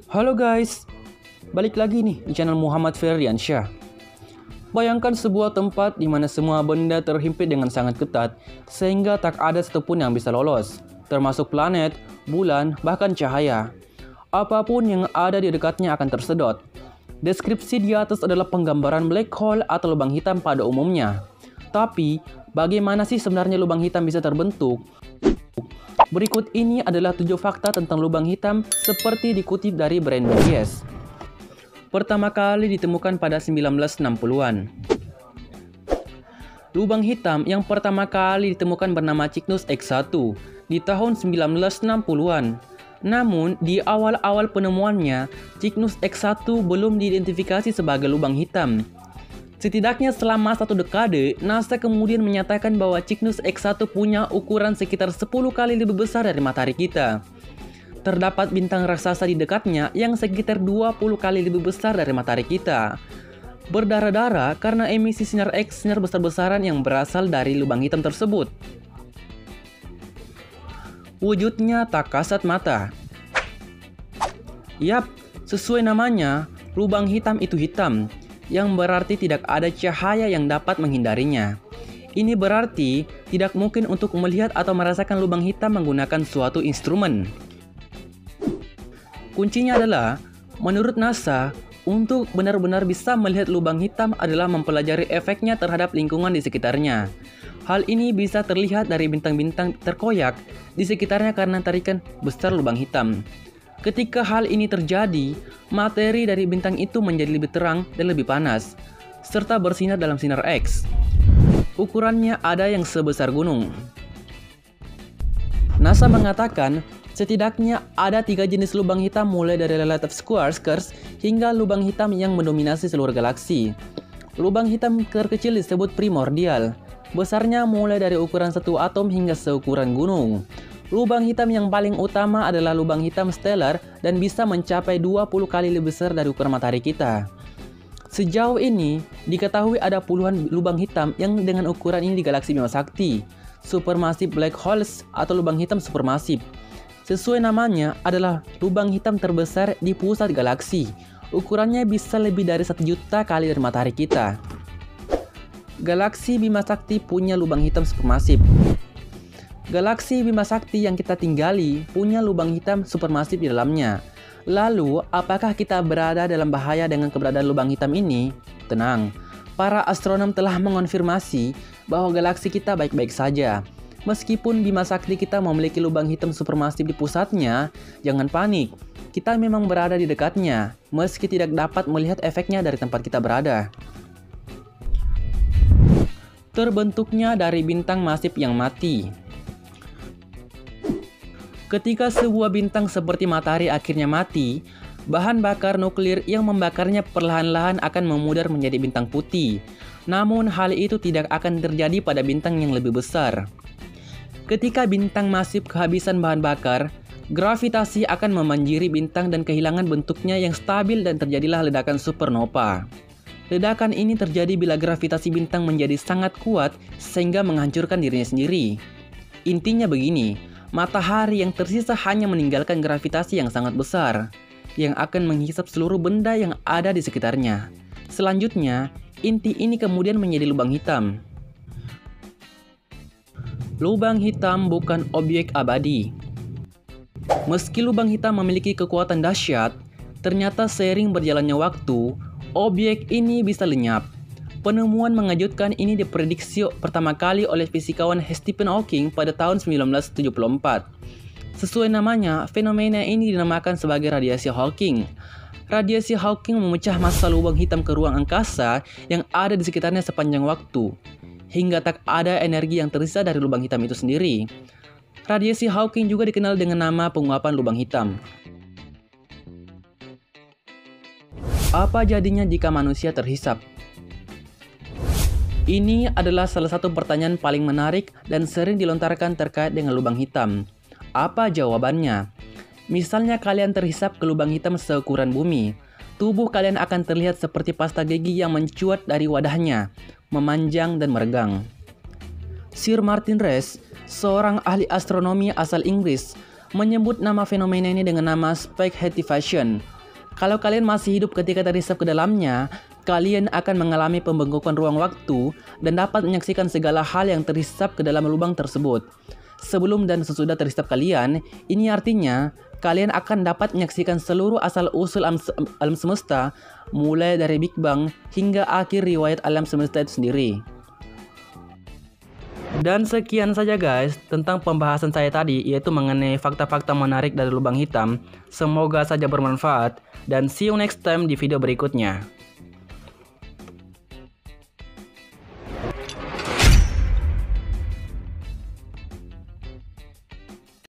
Halo guys, balik lagi nih di channel Muhammad Ferdiansyah. Bayangkan sebuah tempat di mana semua benda terhimpit dengan sangat ketat, sehingga tak ada satupun yang bisa lolos, termasuk planet, bulan, bahkan cahaya. Apapun yang ada di dekatnya akan tersedot. Deskripsi di atas adalah penggambaran black hole atau lubang hitam pada umumnya. Tapi, bagaimana sih sebenarnya lubang hitam bisa terbentuk? Berikut ini adalah 7 fakta tentang lubang hitam seperti dikutip dari Brain Digest. Pertama kali ditemukan pada 1960-an. Lubang hitam yang pertama kali ditemukan bernama Cygnus X1 di tahun 1960-an. Namun, di awal-awal penemuannya, Cygnus X1 belum diidentifikasi sebagai lubang hitam. Setidaknya selama 1 dekade, NASA kemudian menyatakan bahwa Cygnus X1 punya ukuran sekitar 10 kali lebih besar dari matahari kita. Terdapat bintang raksasa di dekatnya yang sekitar 20 kali lebih besar dari matahari kita. Berdarah-darah karena emisi sinar X sinar besar-besaran yang berasal dari lubang hitam tersebut. Wujudnya tak kasat mata. Yap, sesuai namanya, lubang hitam itu hitam, yang berarti tidak ada cahaya yang dapat menghindarinya. Ini berarti tidak mungkin untuk melihat atau merasakan lubang hitam menggunakan suatu instrumen. Kuncinya adalah, menurut NASA, untuk benar-benar bisa melihat lubang hitam adalah mempelajari efeknya terhadap lingkungan di sekitarnya. Hal ini bisa terlihat dari bintang-bintang terkoyak di sekitarnya karena tarikan besar lubang hitam. Ketika hal ini terjadi, materi dari bintang itu menjadi lebih terang dan lebih panas, serta bersinar dalam sinar X. Ukurannya ada yang sebesar gunung. NASA mengatakan, setidaknya ada 3 jenis lubang hitam mulai dari relative quarks hingga lubang hitam yang mendominasi seluruh galaksi. Lubang hitam terkecil disebut primordial. Besarnya mulai dari ukuran 1 atom hingga seukuran gunung. Lubang hitam yang paling utama adalah lubang hitam stellar dan bisa mencapai 20 kali lebih besar dari ukuran matahari kita. Sejauh ini, diketahui ada puluhan lubang hitam yang dengan ukuran ini di galaksi Bima Sakti, supermassive black holes atau lubang hitam supermassive. Sesuai namanya adalah lubang hitam terbesar di pusat galaksi. Ukurannya bisa lebih dari 1 juta kali dari matahari kita. Galaksi Bima Sakti punya lubang hitam supermassive. Galaksi Bima Sakti yang kita tinggali punya lubang hitam supermasif di dalamnya. Lalu, apakah kita berada dalam bahaya dengan keberadaan lubang hitam ini? Tenang, para astronom telah mengonfirmasi bahwa galaksi kita baik-baik saja. Meskipun Bima Sakti kita memiliki lubang hitam supermasif di pusatnya, jangan panik. Kita memang berada di dekatnya, meski tidak dapat melihat efeknya dari tempat kita berada. Terbentuknya dari bintang masif yang mati. Ketika sebuah bintang seperti matahari akhirnya mati, bahan bakar nuklir yang membakarnya perlahan-lahan akan memudar menjadi bintang putih. Namun hal itu tidak akan terjadi pada bintang yang lebih besar. Ketika bintang masif kehabisan bahan bakar, gravitasi akan memanjiri bintang dan kehilangan bentuknya yang stabil dan terjadilah ledakan supernova. Ledakan ini terjadi bila gravitasi bintang menjadi sangat kuat sehingga menghancurkan dirinya sendiri. Intinya begini, matahari yang tersisa hanya meninggalkan gravitasi yang sangat besar, yang akan menghisap seluruh benda yang ada di sekitarnya. Selanjutnya, inti ini kemudian menjadi lubang hitam. Lubang hitam bukan objek abadi. Meski lubang hitam memiliki kekuatan dahsyat, ternyata seiring berjalannya waktu, objek ini bisa lenyap. Penemuan mengejutkan ini diprediksi pertama kali oleh fisikawan Stephen Hawking pada tahun 1974. Sesuai namanya, fenomena ini dinamakan sebagai radiasi Hawking. Radiasi Hawking memecah massa lubang hitam ke ruang angkasa yang ada di sekitarnya sepanjang waktu, hingga tak ada energi yang tersisa dari lubang hitam itu sendiri. Radiasi Hawking juga dikenal dengan nama penguapan lubang hitam. Apa jadinya jika manusia terhisap? Ini adalah salah satu pertanyaan paling menarik dan sering dilontarkan terkait dengan lubang hitam. Apa jawabannya? Misalnya kalian terhisap ke lubang hitam seukuran bumi. Tubuh kalian akan terlihat seperti pasta gigi yang mencuat dari wadahnya, memanjang dan meregang. Sir Martin Rees, seorang ahli astronomi asal Inggris, menyebut nama fenomena ini dengan nama spaghettification. Kalau kalian masih hidup ketika terhisap ke dalamnya, kalian akan mengalami pembengkakan ruang waktu dan dapat menyaksikan segala hal yang terhisap ke dalam lubang tersebut. Sebelum dan sesudah terhisap kalian, ini artinya kalian akan dapat menyaksikan seluruh asal-usul alam semesta, mulai dari Big Bang hingga akhir riwayat alam semesta itu sendiri. Dan sekian saja guys tentang pembahasan saya tadi, yaitu mengenai fakta-fakta menarik dari lubang hitam. Semoga saja bermanfaat dan see you next time di video berikutnya.